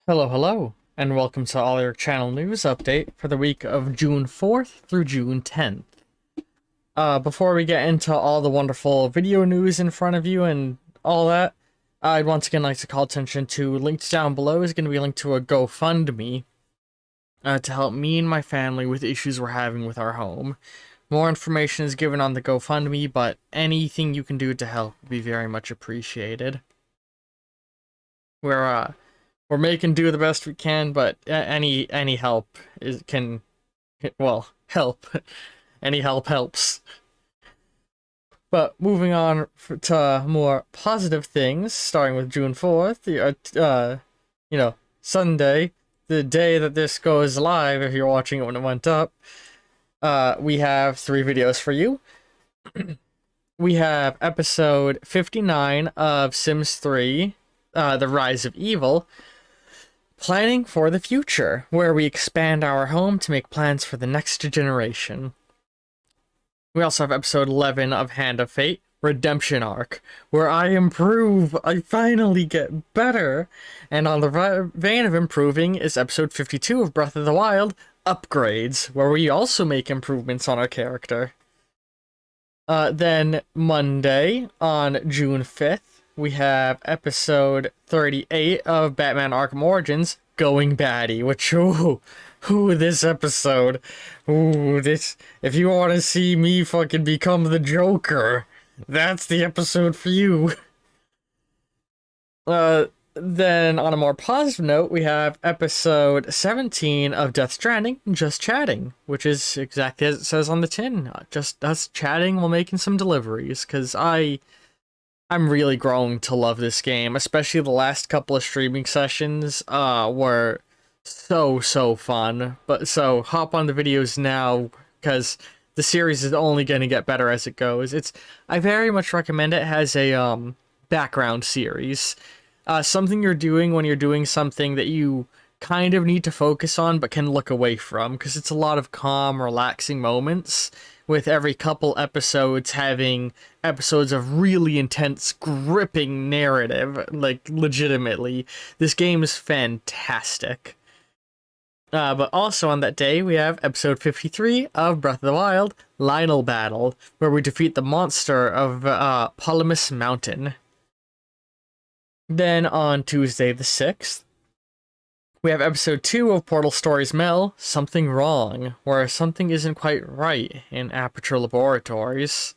Hello, and welcome to all your channel news update for the week of June 4th through June 10th. Before we get into all the wonderful video news in front of you and all that, I'd once again like to call attention to links down below is going to be linked to a GoFundMe to help me and my family with issues we're having with our home. More information is given on the GoFundMe, but anything you can do to help would be very much appreciated. We're making do the best we can, but any help can help. Any help helps. But moving on to more positive things, starting with June 4th, Sunday, the day that this goes live, if you're watching it when it went up, we have 3 videos for you. We have episode 59 of Sims 3, The Rise of Evil, Planning for the Future, where we expand our home to make plans for the next generation. We also have episode 11 of Hand of Fate, Redemption Arc, where I improve, I finally get better. And on the vein of improving is episode 52 of Breath of the Wild, Upgrades, where we also make improvements on our character. Then Monday, on June 5th, we have episode 38 of Batman Arkham Origins, Going Baddie, which, this episode, if you want to see me fucking become the Joker, that's the episode for you. Then, on a more positive note, we have episode 17 of Death Stranding, Just Chatting, which is exactly as it says on the tin. Just us chatting while making some deliveries, because I'm really growing to love this game, especially the last couple of streaming sessions were so fun. But so hop on the videos now, because the series is only going to get better as it goes. I very much recommend it. It has a background series. Something you're doing when you're doing something that you kind of need to focus on but can look away from, because it's a lot of calm, relaxing moments, with every couple episodes having episodes of really intense, gripping narrative. Like, legitimately. This game is fantastic. But also on that day, we have episode 53 of Breath of the Wild, Lionel Battle, where we defeat the monster of Polymus Mountain. Then on Tuesday the 6th, we have episode 2 of Portal Stories Mel, Something Wrong, where something isn't quite right in Aperture Laboratories.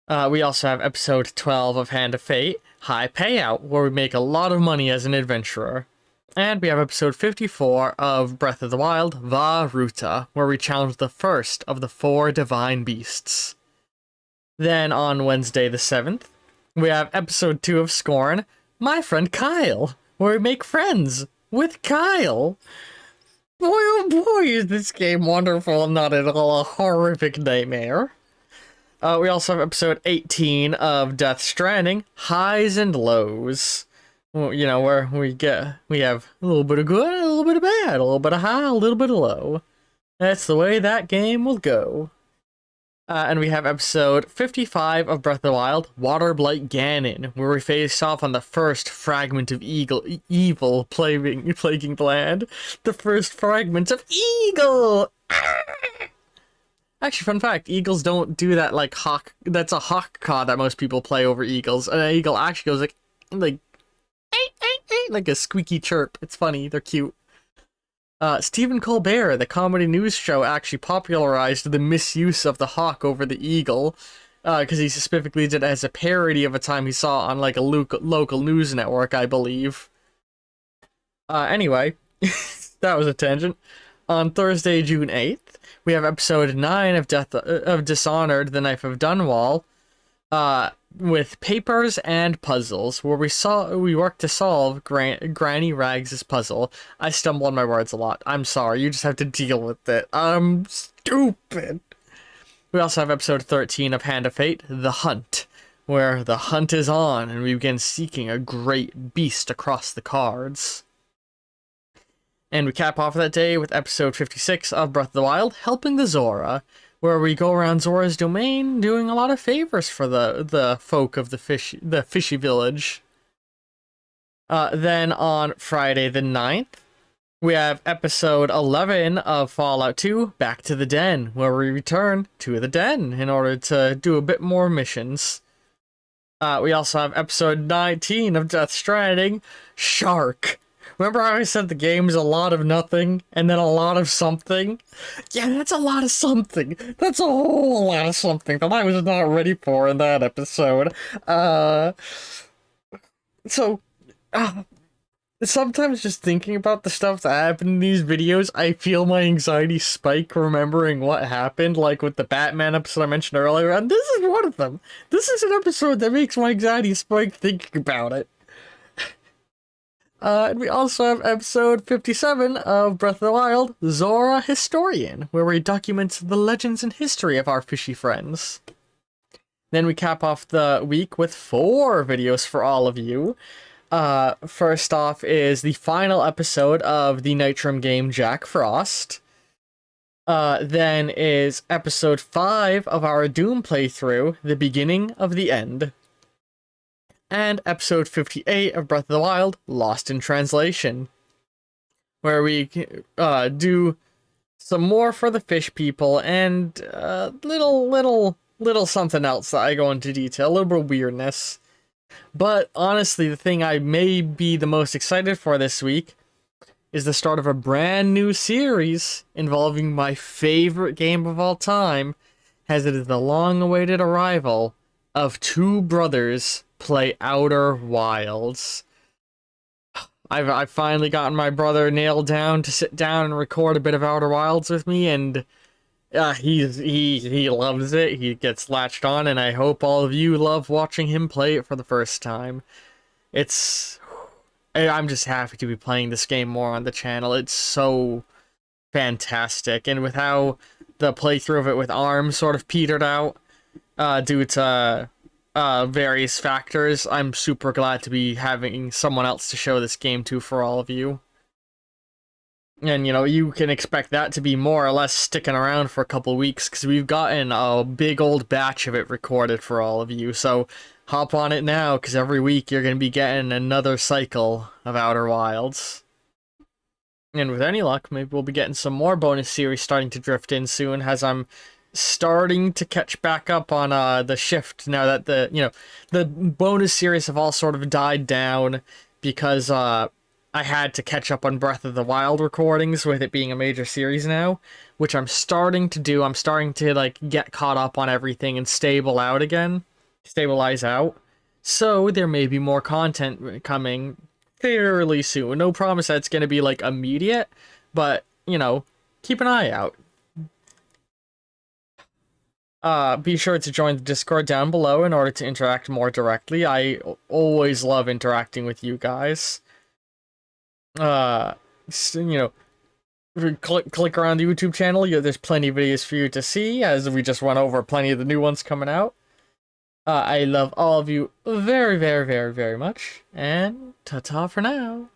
We also have episode 12 of Hand of Fate, High Payout, where we make a lot of money as an adventurer. And we have episode 54 of Breath of the Wild, Va Ruta, where we challenge the first of the 4 divine beasts. Then on Wednesday the 7th, we have episode 2 of Scorn, My Friend Kyle, where we make friends with Kyle. Boy, oh boy, is this game wonderful and not at all a horrific nightmare. We also have episode 18 of Death Stranding, Highs and Lows. Well, where we have a little bit of good, a little bit of bad, a little bit of high, a little bit of low. That's the way that game will go. And we have episode 55 of Breath of the Wild, Waterblight Ganon, where we face off on the first fragment of evil plaguing the land. The first fragment of eagle! Actually, fun fact, eagles don't do that like hawk. That's a hawk caw that most people play over eagles. And an eagle actually goes like a squeaky chirp. It's funny, they're cute. Stephen Colbert, the comedy news show, actually popularized the misuse of the hawk over the eagle, because he specifically did it as a parody of a time he saw on like a local news network, I believe. Anyway, that was a tangent. On Thursday, June 8th, we have episode 9 of Dishonored, The Knife of Dunwall, with papers and puzzles, where we work to solve Granny Rags' puzzle. I stumble on my words a lot. I'm sorry, you just have to deal with it. I'm stupid. We also have episode 13 of Hand of Fate, The Hunt, where the hunt is on and we begin seeking a great beast across the cards. And we cap off that day with episode 56 of Breath of the Wild, Helping the Zora, where we go around Zora's domain doing a lot of favors for the folk of the fishy village. Then on Friday the 9th, we have episode 11 of Fallout 2, Back to the Den, where we return to the den in order to do a bit more missions. We also have episode 19 of Death Stranding, Shark. Remember how I said the game's a lot of nothing, and then a lot of something? Yeah, that's a lot of something. That's a whole lot of something that I was not ready for in that episode. So, sometimes just thinking about the stuff that happened in these videos, I feel my anxiety spike remembering what happened, like with the Batman episode I mentioned earlier, and this is one of them. This is an episode that makes my anxiety spike thinking about it. And we also have episode 57 of Breath of the Wild, Zora Historian, where we document the legends and history of our fishy friends. Then we cap off the week with 4 videos for all of you. First off is the final episode of the Nitram game Jack Frost. Then is episode 5 of our Doom playthrough, The Beginning of the End. And episode 58 of Breath of the Wild, Lost in Translation, where we do some more for the fish people and little something else that I go into detail, a little bit of weirdness. But honestly, the thing I may be the most excited for this week is the start of a brand new series involving my favorite game of all time, as it is the long-awaited arrival of 2 brothers play Outer Wilds. I've finally gotten my brother nailed down to sit down and record a bit of Outer Wilds with me, and he loves it. He gets latched on, and I hope all of you love watching him play it for the first time. I'm just happy to be playing this game more on the channel. It's so fantastic, and with how the playthrough of it with ARM sort of petered out due to various factors, I'm super glad to be having someone else to show this game to for all of you. And, you can expect that to be more or less sticking around for a couple weeks, because we've gotten a big old batch of it recorded for all of you. So hop on it now, because every week you're going to be getting another cycle of Outer Wilds. And with any luck, maybe we'll be getting some more bonus series starting to drift in soon, as I'm starting to catch back up on the shift now that the bonus series have all sort of died down, because I had to catch up on Breath of the Wild recordings with it being a major series now, which I'm starting to do. I'm starting to get caught up on everything and stabilize out. So there may be more content coming fairly soon. No promise that it's going to be immediate, but keep an eye out. Be sure to join the Discord down below in order to interact more directly. I always love interacting with you guys. Click around the YouTube channel. There's plenty of videos for you to see, as we just went over plenty of the new ones coming out. I love all of you very, very, very, very much, and ta-ta for now.